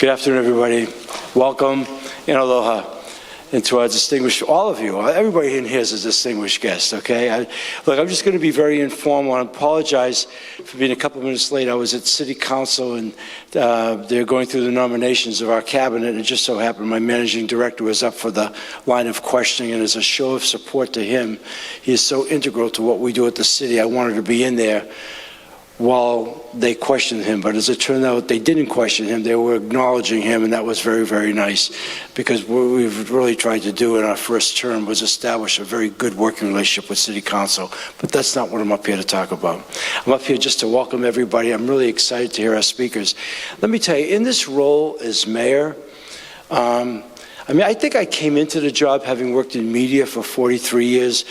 Good afternoon, everybody. Welcome and aloha. And to our distinguished, all of you, everybody in here is a distinguished guest, okay? Look, I'm just going to be very informal. I apologize for being a couple minutes late. I was at City Council, and they're going through the nominations of our cabinet, and it just so happened my managing director was up for the line of questioning, and as a show of support to him, he is so integral to what we do at the city. I wanted to be in there while they questioned him, but as it turned out, they didn't question him. They were acknowledging him, and that was very, very nice, because what we've really tried to do in our first term was establish a very good working relationship with City Council, but that's not what I'm up here to talk about. I'm up here just to welcome everybody. I'm really excited to hear our speakers. Let me tell you, in this role as mayor, I think I came into the job having worked in media for 43 years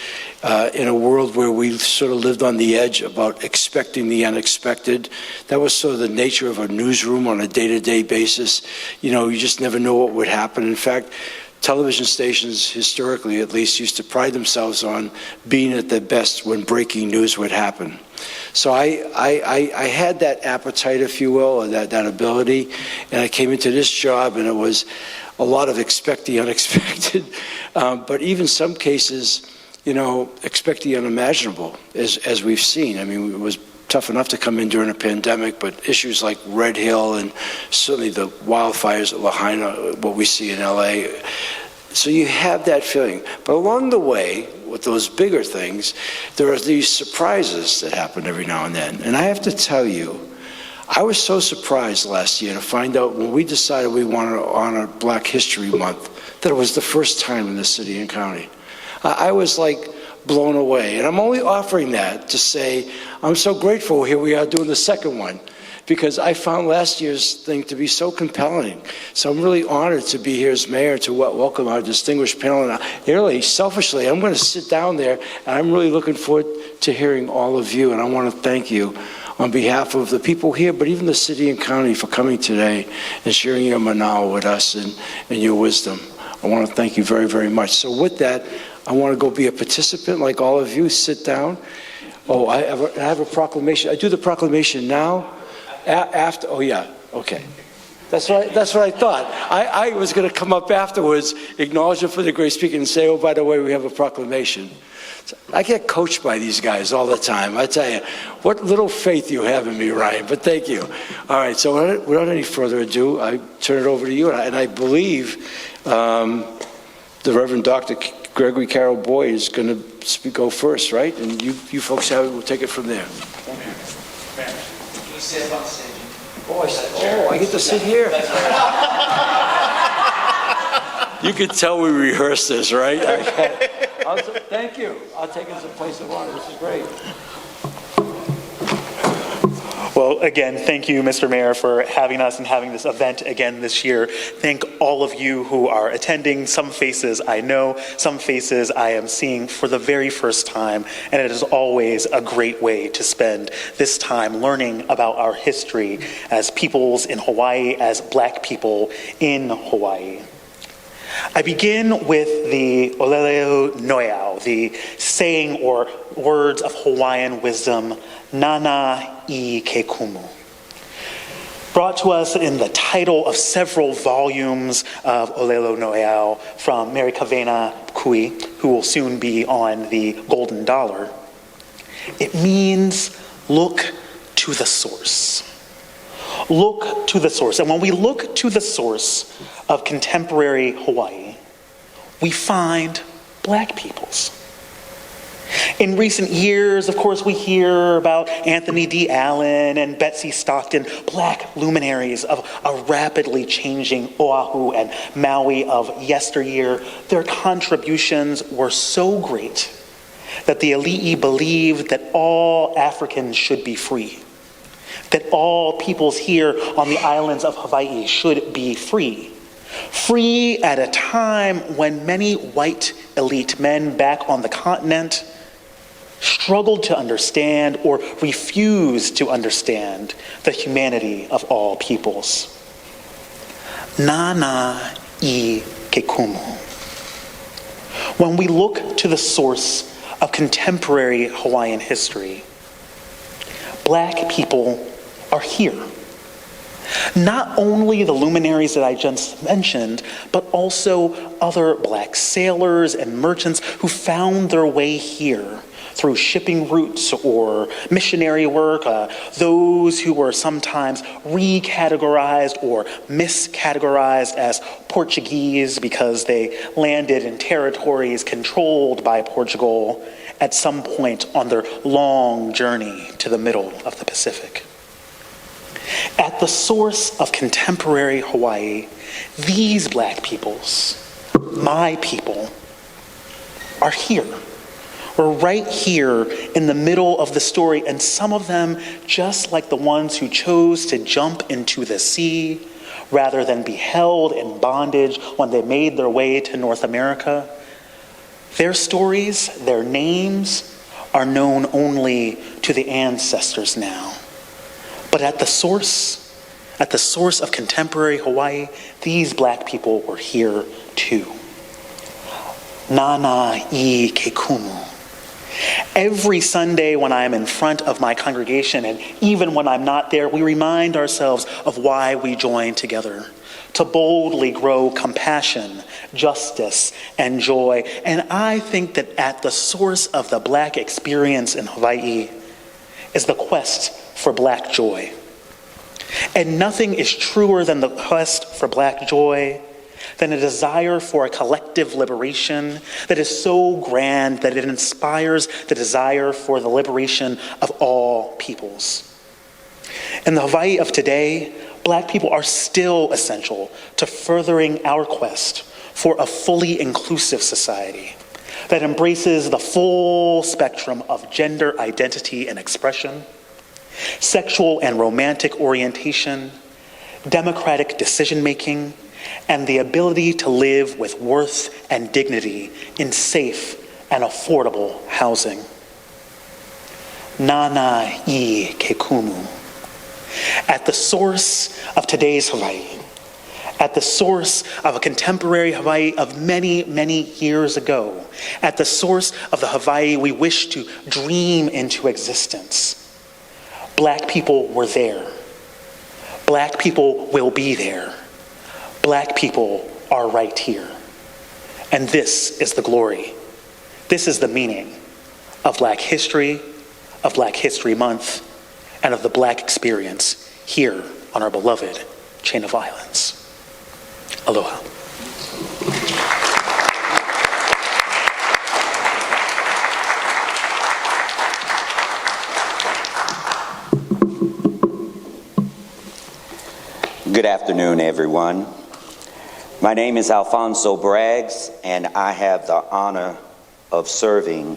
in a world where we sort of lived on the edge about expecting the unexpected. That was sort of the nature of a newsroom on a day-to-day basis. You know, you just never know what would happen. In fact, television stations, historically at least, used to pride themselves on being at their best when breaking news would happen. So I had that appetite, if you will, or that ability, and I came into this job, and it was a lot of expect the unexpected, but even some cases, you know, expect the unimaginable, as we've seen. I mean, it was tough enough to come in during a pandemic, but issues like Red Hill and certainly the wildfires at Lahaina, what we see in LA. So you have that feeling. But along the way, with those bigger things, there are these surprises that happen every now and then. And I have to tell you, I was so surprised last year to find out when we decided we wanted to honor Black History Month that it was the first time in the city and county. I was like blown away. And I'm only offering that to say I'm so grateful here we are doing the second one, because I found last year's thing to be so compelling. So I'm really honored to be here as mayor to welcome our distinguished panel. And really, selfishly, I'm going to sit down there, and I'm really looking forward to hearing all of you. And I want to thank you on behalf of the people here, but even the city and county, for coming today and sharing your Mānoa with us and your wisdom. I want to thank you very, very much. So with that, I want to go be a participant like all of you. Sit down. Oh, I have a proclamation. I do the proclamation now? After? Oh, yeah. Okay. That's what I thought. I was going to come up afterwards, acknowledge it for the great speaker, and say, oh, by the way, we have a proclamation. I get coached by these guys all the time. I tell you, what little faith you have in me, Ryan, but thank you. All right, so without any further ado, I turn it over to you, and I believe the Reverend Dr. Gregory Carroll Boyd is going to go first, right? And you folks will take it from there. Thank you. Mayor, can you sit up on stage? Oh, I get to sit here. You can tell we rehearsed this, right? Thank you. I'll take it as a place of honor. This is great. Well, again, thank you, Mr. Mayor, for having us and having this event again this year. Thank all of you who are attending. Some faces I know, some faces I am seeing for the very first time, and it is always a great way to spend this time learning about our history as peoples in Hawaii, as Black people in Hawaii. I begin with the Oleleu Noiau, the saying or words of Hawaiian wisdom, Nana I ke kumu. Brought to us in the title of several volumes of Oleleu Noiau from Mary Kavena Kui, who will soon be on the Golden Dollar. It means look to the source. Look to the source. And when we look to the source of contemporary Hawaii, we find Black peoples. In recent years, of course, we hear about Anthony D. Allen and Betsy Stockton, Black luminaries of a rapidly changing Oʻahu and Maui of yesteryear. Their contributions were so great that the Ali'i believed that all Africans should be free, that all peoples here on the islands of Hawaii should be free. Free at a time when many white elite men back on the continent struggled to understand or refused to understand the humanity of all peoples. Nana I ke kumu. When we look to the source of contemporary Hawaiian history, Black people are here. Not only the luminaries that I just mentioned, but also other Black sailors and merchants who found their way here through shipping routes or missionary work, those who were sometimes recategorized or miscategorized as Portuguese because they landed in territories controlled by Portugal at some point on their long journey to the middle of the Pacific. At the source of contemporary Hawaii, these Black peoples, my people, are here. We're right here in the middle of the story, and some of them, just like the ones who chose to jump into the sea rather than be held in bondage when they made their way to North America, their stories, their names, are known only to the ancestors now. But at the source of contemporary Hawaii, these Black people were here too. Nana I ke kumu. Every Sunday when I am in front of my congregation, and even when I'm not there, we remind ourselves of why we join together. To boldly grow compassion, justice, and joy. And I think that at the source of the Black experience in Hawaii is the quest for Black joy. And nothing is truer than the quest for Black joy than a desire for a collective liberation that is so grand that it inspires the desire for the liberation of all peoples. In the Hawaii of today, Black people are still essential to furthering our quest for a fully inclusive society that embraces the full spectrum of gender identity and expression, sexual and romantic orientation, democratic decision-making, and the ability to live with worth and dignity in safe and affordable housing. Nana I ke kumu. At the source of today's Hawaii, at the source of a contemporary Hawaii of many, many years ago, at the source of the Hawaii we wish to dream into existence, Black people were there. Black people will be there. Black people are right here. And this is the glory. This is the meaning of Black History, of Black History Month, and of the Black experience here on our beloved chain of islands. Aloha. Good afternoon, everyone. My name is Alfonso Braggs, and I have the honor of serving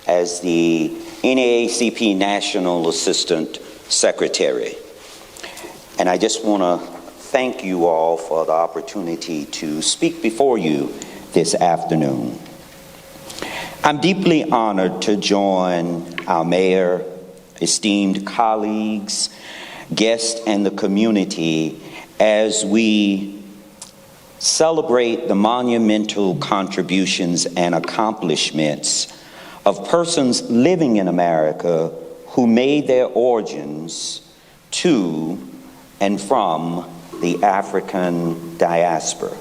as the NAACP National Assistant Secretary. And I just want to thank you all for the opportunity to speak before you this afternoon. I'm deeply honored to join our mayor, esteemed colleagues, guests, and the community as we celebrate the monumental contributions and accomplishments of persons living in America who made their origins to and from the African diaspora.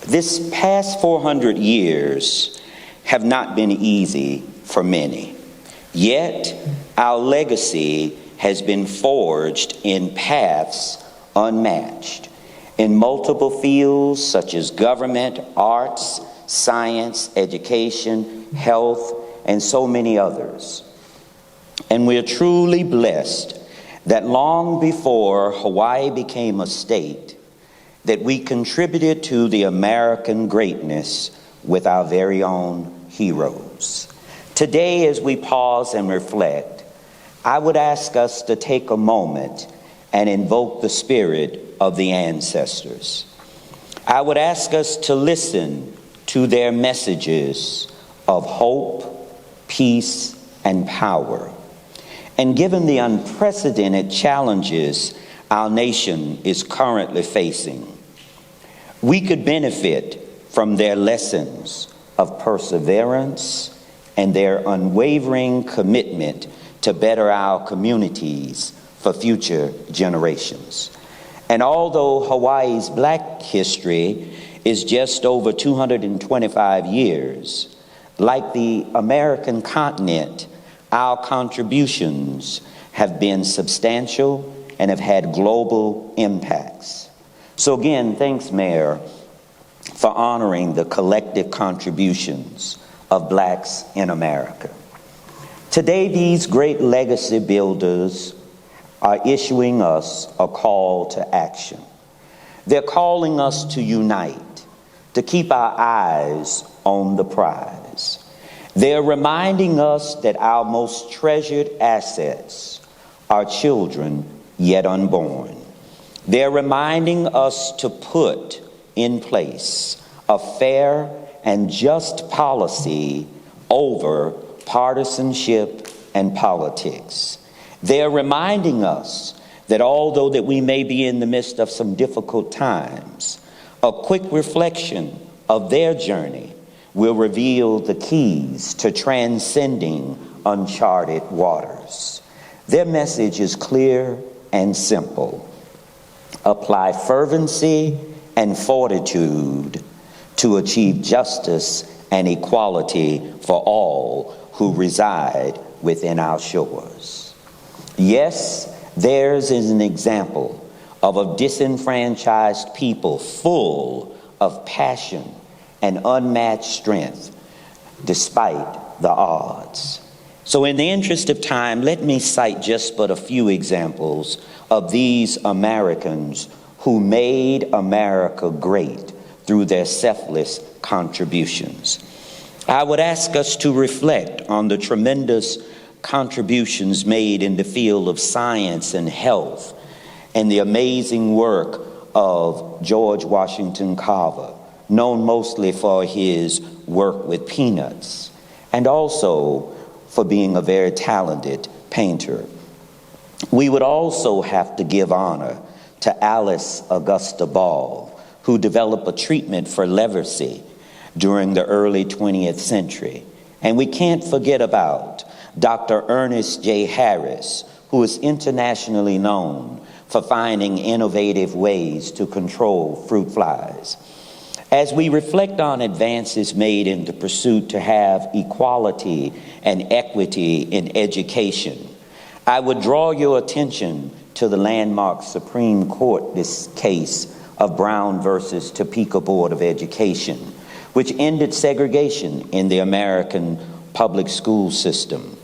This past 400 years have not been easy for many, yet our legacy has been forged in paths unmatched in multiple fields such as government, arts, science, education, health, and so many others. And we're truly blessed that long before Hawaii became a state, that we contributed to the American greatness with our very own heroes. Today, as we pause and reflect, I would ask us to take a moment and invoke the spirit of the ancestors. I would ask us to listen to their messages of hope, peace, and power. And given the unprecedented challenges our nation is currently facing, we could benefit from their lessons of perseverance and their unwavering commitment to better our communities for future generations. And although Hawaii's black history is just over 225 years, like the American continent, our contributions have been substantial and have had global impacts. So again, thanks, Mayor, for honoring the collective contributions of blacks in America. Today, these great legacy builders are issuing us a call to action. They're calling us to unite, to keep our eyes on the prize. They're reminding us that our most treasured assets are children yet unborn. They're reminding us to put in place a fair and just policy over partisanship and politics. They're reminding us that although that we may be in the midst of some difficult times, a quick reflection of their journey will reveal the keys to transcending uncharted waters. Their message is clear and simple. Apply fervency and fortitude to achieve justice and equality for all who reside within our shores. Yes, theirs is an example of a disenfranchised people full of passion and unmatched strength despite the odds. So in the interest of time, let me cite just but a few examples of these Americans who made America great through their selfless contributions. I would ask us to reflect on the tremendous contributions made in the field of science and health and the amazing work of George Washington Carver, known mostly for his work with peanuts, and also for being a very talented painter. We would also have to give honor to Alice Augusta Ball, who developed a treatment for leprosy during the early 20th century. And we can't forget about Dr. Ernest J. Harris, who is internationally known for finding innovative ways to control fruit flies. As we reflect on advances made in the pursuit to have equality and equity in education, I would draw your attention to the landmark Supreme Court case of Brown versus Topeka Board of Education, which ended segregation in the American public school system.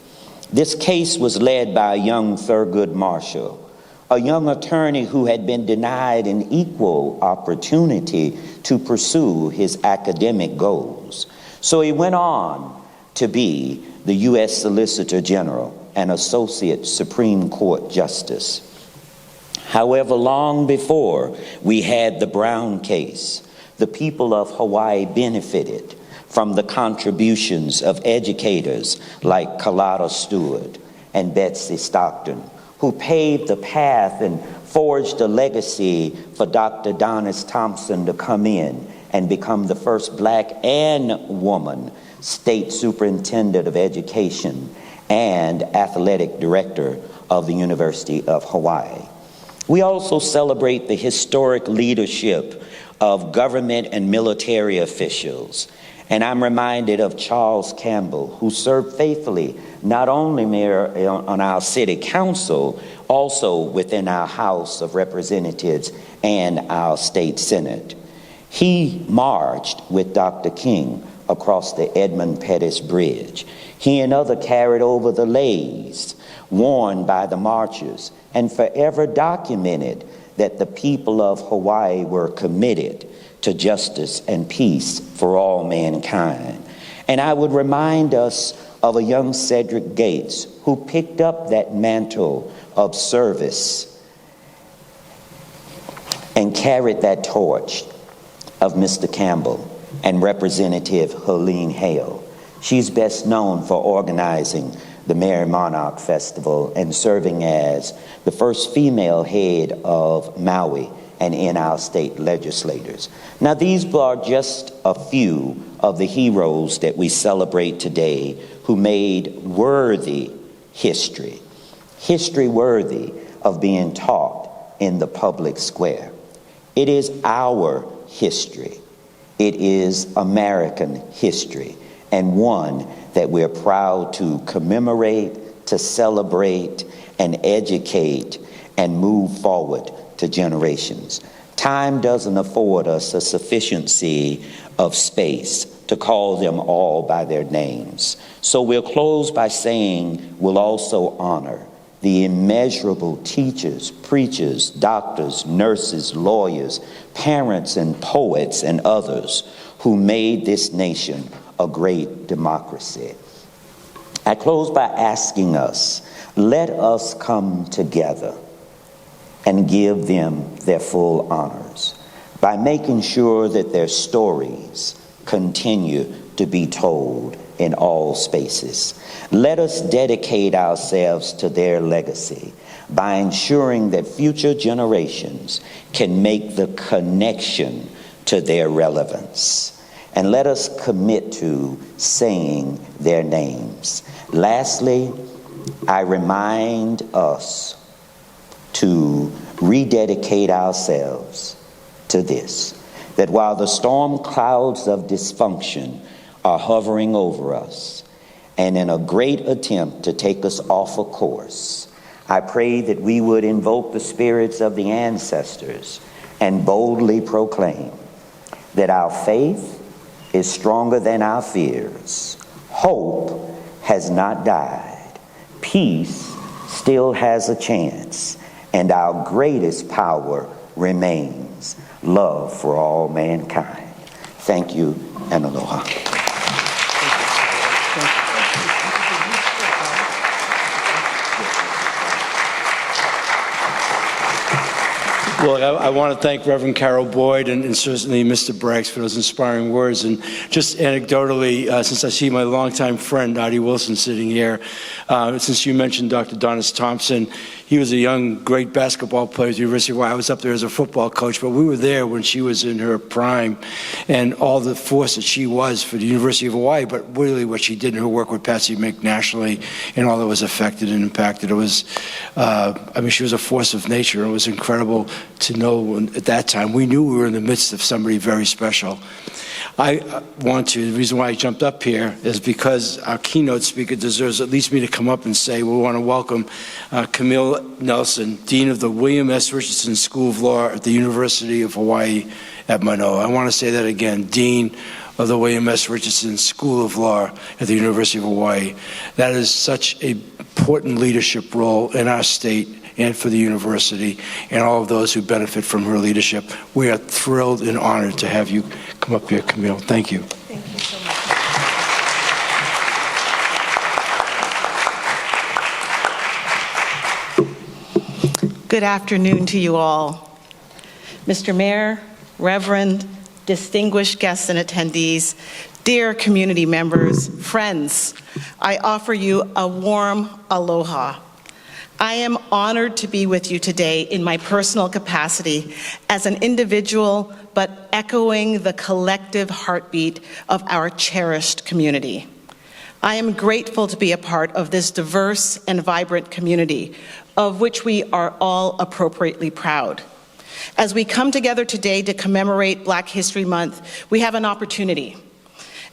This case was led by a young Thurgood Marshall, a young attorney who had been denied an equal opportunity to pursue his academic goals. So he went on to be the U.S. Solicitor General and Associate Supreme Court Justice. However, long before we had the Brown case, the people of Hawaii benefited from the contributions of educators like Kalata Stewart and Betsy Stockton, who paved the path and forged a legacy for Dr. Donis Thompson to come in and become the first black and woman state superintendent of education and athletic director of the University of Hawaii. We also celebrate the historic leadership of government and military officials. And I'm reminded of Charles Campbell, who served faithfully not only mayor on our city council, also within our House of Representatives and our state Senate. He marched with Dr. King across the Edmund Pettus Bridge. He and others carried over the leis worn by the marchers and forever documented that the people of Hawaii were committed to justice and peace for all mankind. And I would remind us of a young Cedric Gates who picked up that mantle of service and carried that torch of Mr. Campbell and Representative Helene Hale. She's best known for organizing the Merry Monarch Festival and serving as the first female head of Maui and in our state legislators. Now, these are just a few of the heroes that we celebrate today who made worthy history worthy of being taught in the public square. It is our history. It is American history, and one that we're proud to commemorate, to celebrate, and educate, and move forward to generations. Time doesn't afford us a sufficiency of space to call them all by their names. So we'll close by saying we'll also honor the immeasurable teachers, preachers, doctors, nurses, lawyers, parents, and poets, and others who made this nation a great democracy. I close by asking us, let us come together and give them their full honors by making sure that their stories continue to be told in all spaces. Let us dedicate ourselves to their legacy by ensuring that future generations can make the connection to their relevance. And let us commit to saying their names. Lastly, I remind us to rededicate ourselves to this, that while the storm clouds of dysfunction are hovering over us, and in a great attempt to take us off a course, I pray that we would invoke the spirits of the ancestors and boldly proclaim that our faith is stronger than our fears. Hope has not died. Peace still has a chance. And our greatest power remains love for all mankind. Thank you and aloha. Well, I want to thank Reverend Carol Boyd and certainly Mr. Braggs for those inspiring words. And just anecdotally, since I see my longtime friend, Audie Wilson, sitting here, since you mentioned Dr. Donis Thompson, he was a young, great basketball player at the University of Hawaiʻi. I was up there as a football coach, but we were there when she was in her prime and all the force that she was for the University of Hawaiʻi, but really what she did in her work with Patsy Mink nationally and all that was affected and impacted. It was, she was a force of nature. It was incredible to know at that time. We knew we were in the midst of somebody very special. The reason why I jumped up here is because our keynote speaker deserves at least me to come up and say we want to welcome Camille Nelson, Dean of the William S. Richardson School of Law at the University of Hawaiʻi at Mānoa. I want to say that again, Dean of the William S. Richardson School of Law at the University of Hawaiʻi. That is such an important leadership role in our state and for the university and all of those who benefit from her leadership. We are thrilled and honored to have you come up here, Camille. Thank you. Thank you so much. Good afternoon to you all. Mr. Mayor, Reverend, distinguished guests and attendees, dear community members, friends, I offer you a warm aloha. I am honored to be with you today in my personal capacity as an individual, but echoing the collective heartbeat of our cherished community. I am grateful to be a part of this diverse and vibrant community, of which we are all appropriately proud. As we come together today to commemorate Black History Month, we have an opportunity.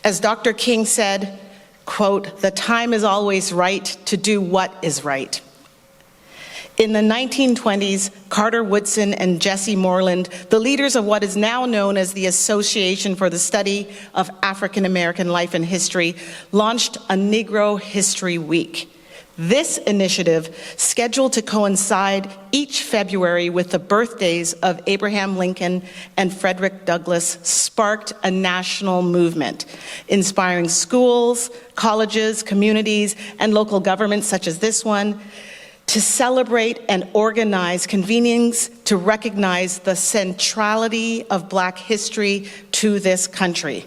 As Dr. King said, quote, "The time is always right to do what is right." In the 1920s, Carter Woodson and Jesse Moreland, the leaders of what is now known as the Association for the Study of African American Life and History, launched a Negro History Week. This initiative, scheduled to coincide each February with the birthdays of Abraham Lincoln and Frederick Douglass, sparked a national movement, inspiring schools, colleges, communities, and local governments such as this one to celebrate and organize convenings to recognize the centrality of Black history to this country.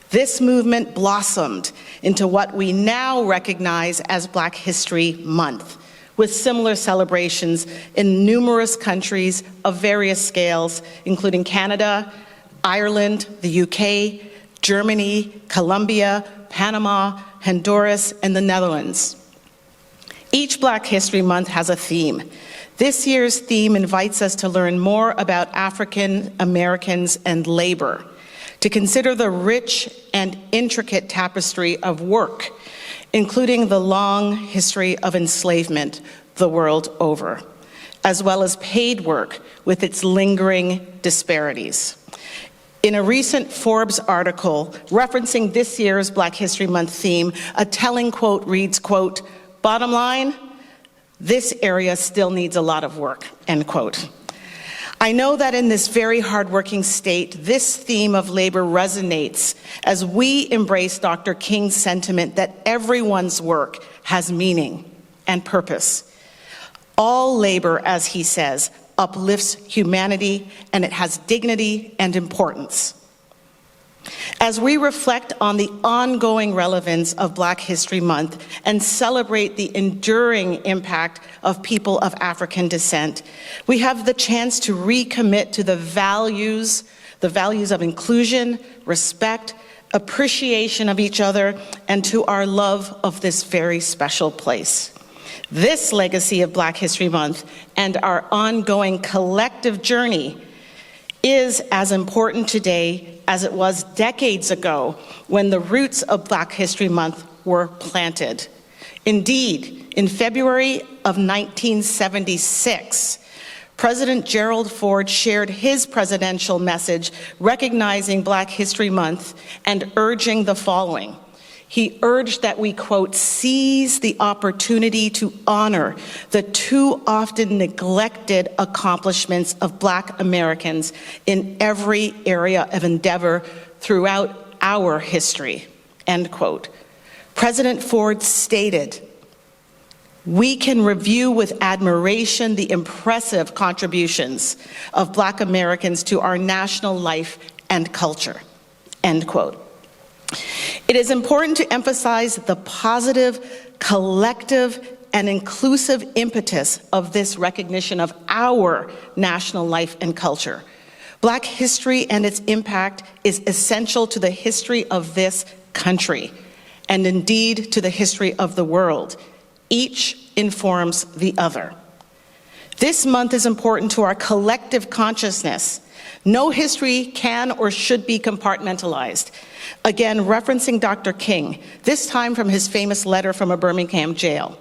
This movement blossomed into what we now recognize as Black History Month, with similar celebrations in numerous countries of various scales, including Canada, Ireland, the UK, Germany, Colombia, Panama, Honduras, and the Netherlands. Each Black History Month has a theme. This year's theme invites us to learn more about African Americans and labor, to consider the rich and intricate tapestry of work, including the long history of enslavement the world over, as well as paid work with its lingering disparities. In a recent Forbes article referencing this year's Black History Month theme, a telling quote reads, quote, "Bottom line, this area still needs a lot of work," end quote. I know that in this very hardworking state, this theme of labor resonates as we embrace Dr. King's sentiment that everyone's work has meaning and purpose. All labor, as he says, uplifts humanity, and it has dignity and importance. As we reflect on the ongoing relevance of Black History Month and celebrate the enduring impact of people of African descent, we have the chance to recommit to the values of inclusion, respect, appreciation of each other, and to our love of this very special place. This legacy of Black History Month and our ongoing collective journey is as important today as it was decades ago when the roots of Black History Month were planted. Indeed, in February of 1976, President Gerald Ford shared his presidential message recognizing Black History Month and urging the following. He urged that we, quote, "seize the opportunity to honor the too often neglected accomplishments of Black Americans in every area of endeavor throughout our history," end quote. President Ford stated, "We can review with admiration the impressive contributions of Black Americans to our national life and culture," end quote. It is important to emphasize the positive, collective, and inclusive impetus of this recognition of our national life and culture. Black history and its impact is essential to the history of this country, and indeed to the history of the world. Each informs the other. This month is important to our collective consciousness. No history can or should be compartmentalized. Again, referencing Dr. King, this time from his famous letter from a Birmingham jail.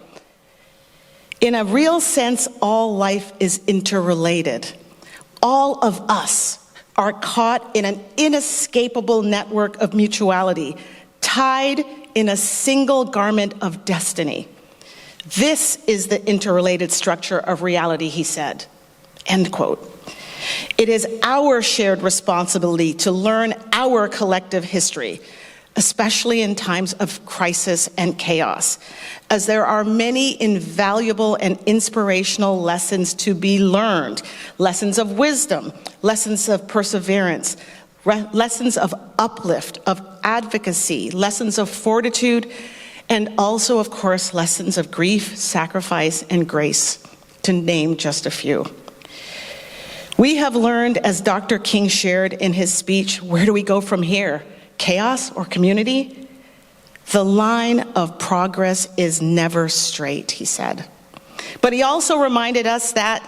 In a real sense, all life is interrelated. All of us are caught in an inescapable network of mutuality, tied in a single garment of destiny. This is the interrelated structure of reality, he said, end quote. It is our shared responsibility to learn our collective history, especially in times of crisis and chaos, as there are many invaluable and inspirational lessons to be learned, lessons of wisdom, lessons of perseverance, lessons of uplift, of advocacy, lessons of fortitude, and also, of course, lessons of grief, sacrifice, and grace, to name just a few. We have learned, as Dr. King shared in his speech, where do we go from here? Chaos or community? The line of progress is never straight, he said. But he also reminded us that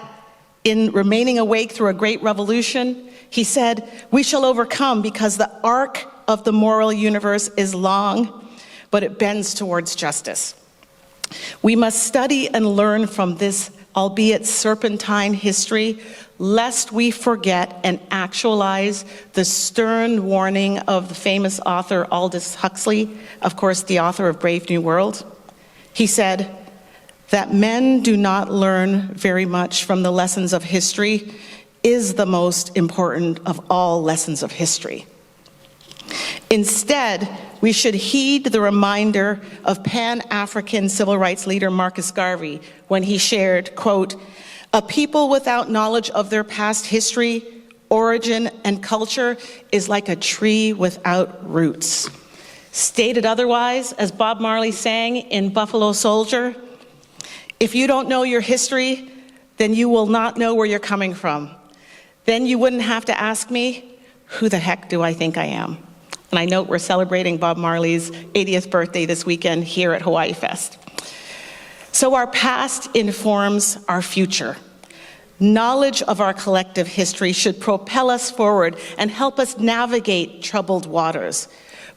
in remaining awake through a great revolution, he said, we shall overcome because the arc of the moral universe is long, but it bends towards justice. We must study and learn from this, albeit serpentine history, lest we forget and actualize the stern warning of the famous author Aldous Huxley, of course, the author of Brave New World. He said that men do not learn very much from the lessons of history is the most important of all lessons of history. Instead, we should heed the reminder of Pan-African civil rights leader Marcus Garvey when he shared, quote, "A people without knowledge of their past history, origin, and culture is like a tree without roots." Stated otherwise, as Bob Marley sang in Buffalo Soldier, if you don't know your history, then you will not know where you're coming from. Then you wouldn't have to ask me, who the heck do I think I am? And I note we're celebrating Bob Marley's 80th birthday this weekend here at Hawaii Fest. So our past informs our future. Knowledge of our collective history should propel us forward and help us navigate troubled waters.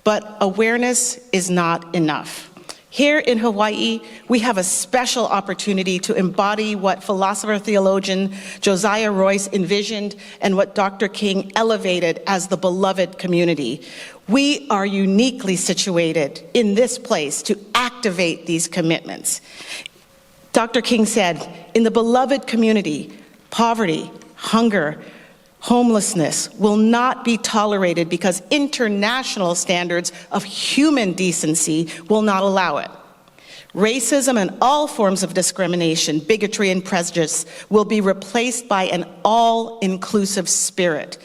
But awareness is not enough. Here in Hawaii, we have a special opportunity to embody what philosopher-theologian Josiah Royce envisioned and what Dr. King elevated as the beloved community. We are uniquely situated in this place to activate these commitments. Dr. King said, in the beloved community, poverty, hunger, homelessness will not be tolerated because international standards of human decency will not allow it. Racism and all forms of discrimination, bigotry, and prejudice will be replaced by an all-inclusive spirit.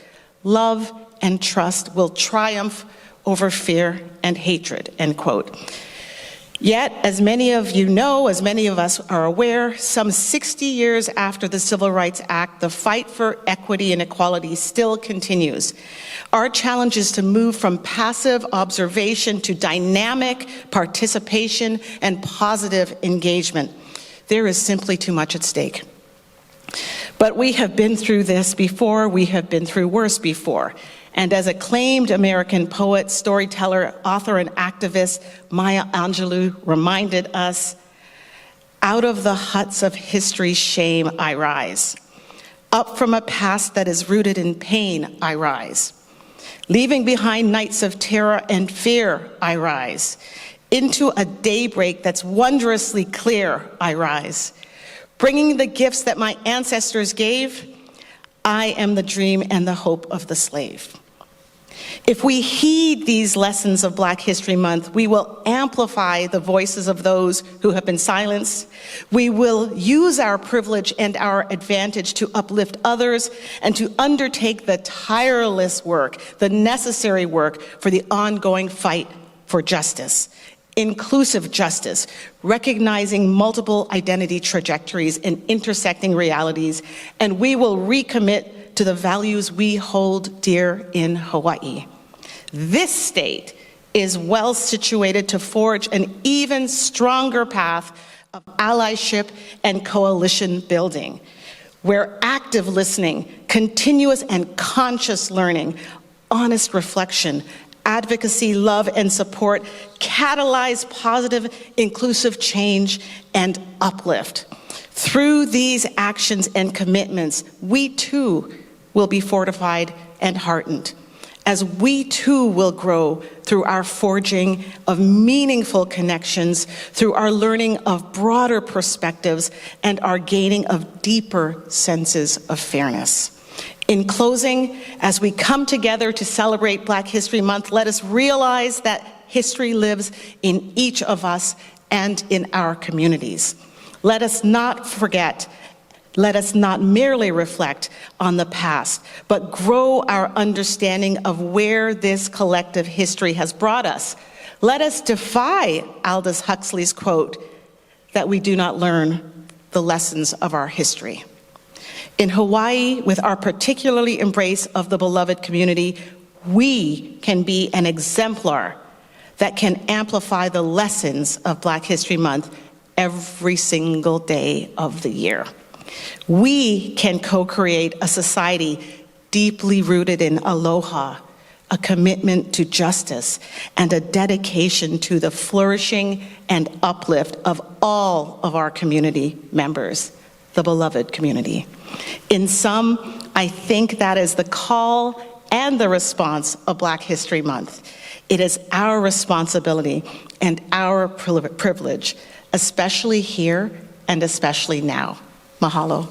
Love and trust will triumph over fear and hatred, end quote. Yet, as many of you know, as many of us are aware, some 60 years after the Civil Rights Act, the fight for equity and equality still continues. Our challenge is to move from passive observation to dynamic participation and positive engagement. There is simply too much at stake. But we have been through this before, we have been through worse before. And as acclaimed American poet, storyteller, author, and activist Maya Angelou reminded us, out of the huts of history's shame I rise. Up from a past that is rooted in pain I rise. Leaving behind nights of terror and fear I rise. Into a daybreak that's wondrously clear I rise. Bringing the gifts that my ancestors gave, I am the dream and the hope of the slave. If we heed these lessons of Black History Month, we will amplify the voices of those who have been silenced. We will use our privilege and our advantage to uplift others and to undertake the tireless work, the necessary work for the ongoing fight for justice. Inclusive justice, recognizing multiple identity trajectories and intersecting realities, and we will recommit to the values we hold dear in Hawaii. This state is well situated to forge an even stronger path of allyship and coalition building, where active listening, continuous and conscious learning, honest reflection, advocacy, love, and support catalyze positive, inclusive change and uplift. Through these actions and commitments, we too will be fortified and heartened, as we too will grow through our forging of meaningful connections, through our learning of broader perspectives, and our gaining of deeper senses of fairness. In closing, as we come together to celebrate Black History Month, let us realize that history lives in each of us and in our communities. Let us not forget, let us not merely reflect on the past, but grow our understanding of where this collective history has brought us. Let us defy Aldous Huxley's quote that we do not learn the lessons of our history. In Hawaii, with our particularly embrace of the beloved community, we can be an exemplar that can amplify the lessons of Black History Month every single day of the year. We can co-create a society deeply rooted in aloha, a commitment to justice, and a dedication to the flourishing and uplift of all of our community members, the beloved community. In sum, I think that is the call and the response of Black History Month. It is our responsibility and our privilege, especially here and especially now. Mahalo.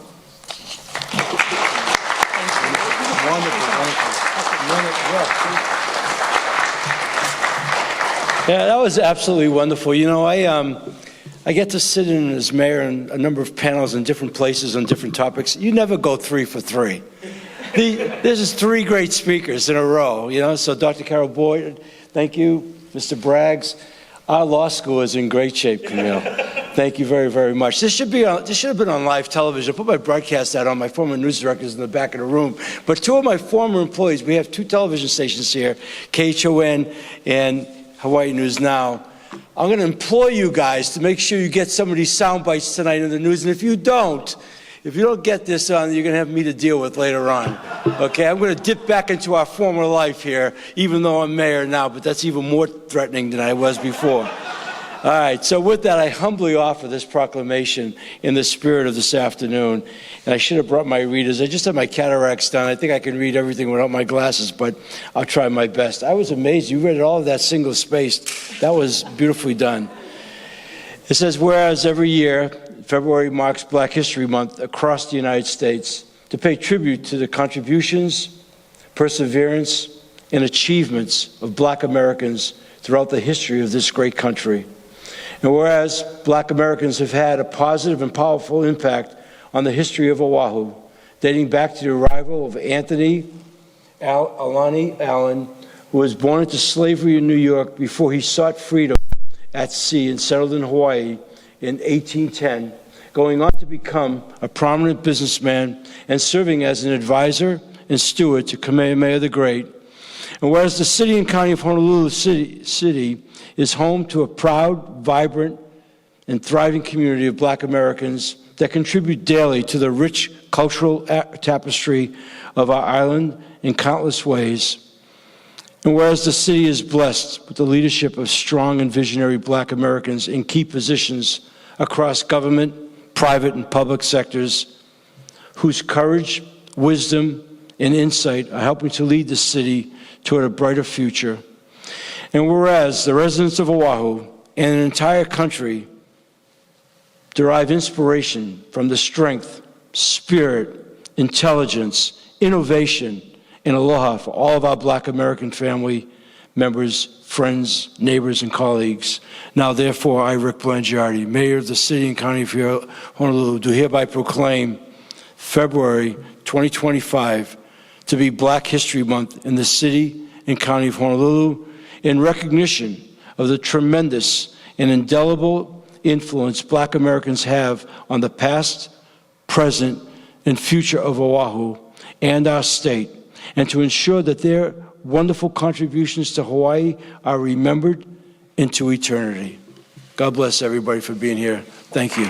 Yeah, that was absolutely wonderful. You know, I get to sit in as mayor in a number of panels in different places on different topics. You never go 3 for 3. There's just 3 great speakers in a row, you know. So Dr. Carol Boyd, thank you. Mr. Braggs, our law school is in great shape, Camille. Thank you very, very much. This should have been on live television. I put my broadcast out on my former news directors in the back of the room. But 2 of my former employees, we have 2 television stations here, KHON and Hawaii News Now. I'm going to implore you guys to make sure you get some of these sound bites tonight in the news. And if you don't, if you don't get this on, you're going to have me to deal with later on. Okay, I'm going to dip back into our former life here, even though I'm mayor now, but that's even more threatening than I was before. All right, so with that, I humbly offer this proclamation in the spirit of this afternoon. And I should have brought my readers. I just had my cataracts done. I think I can read everything without my glasses, but I'll try my best. I was amazed. You read all of that single-spaced. That was beautifully done. It says, whereas every year, February marks Black History Month across the United States to pay tribute to the contributions, perseverance, and achievements of Black Americans throughout the history of this great country. And whereas Black Americans have had a positive and powerful impact on the history of Oʻahu, dating back to the arrival of Anthony Alani Allen, who was born into slavery in New York before he sought freedom at sea and settled in Hawaii in 1810, going on to become a prominent businessman and serving as an advisor and steward to Kamehameha the Great. And whereas the city and county of Honolulu City is home to a proud, vibrant, and thriving community of Black Americans that contribute daily to the rich cultural tapestry of our island in countless ways. And whereas the city is blessed with the leadership of strong and visionary Black Americans in key positions across government, private, and public sectors, whose courage, wisdom, and insight are helping to lead the city toward a brighter future. And whereas the residents of Oʻahu and an entire country derive inspiration from the strength, spirit, intelligence, innovation, and aloha for all of our Black American family members, friends, neighbors, and colleagues. Now, therefore, I, Rick Blangiardi, Mayor of the City and County of Honolulu, do hereby proclaim February 2025 to be Black History Month in the City and County of Honolulu, in recognition of the tremendous and indelible influence Black Americans have on the past, present, and future of Oʻahu and our state, and to ensure that their wonderful contributions to Hawaii are remembered into eternity. God bless everybody for being here. Thank you.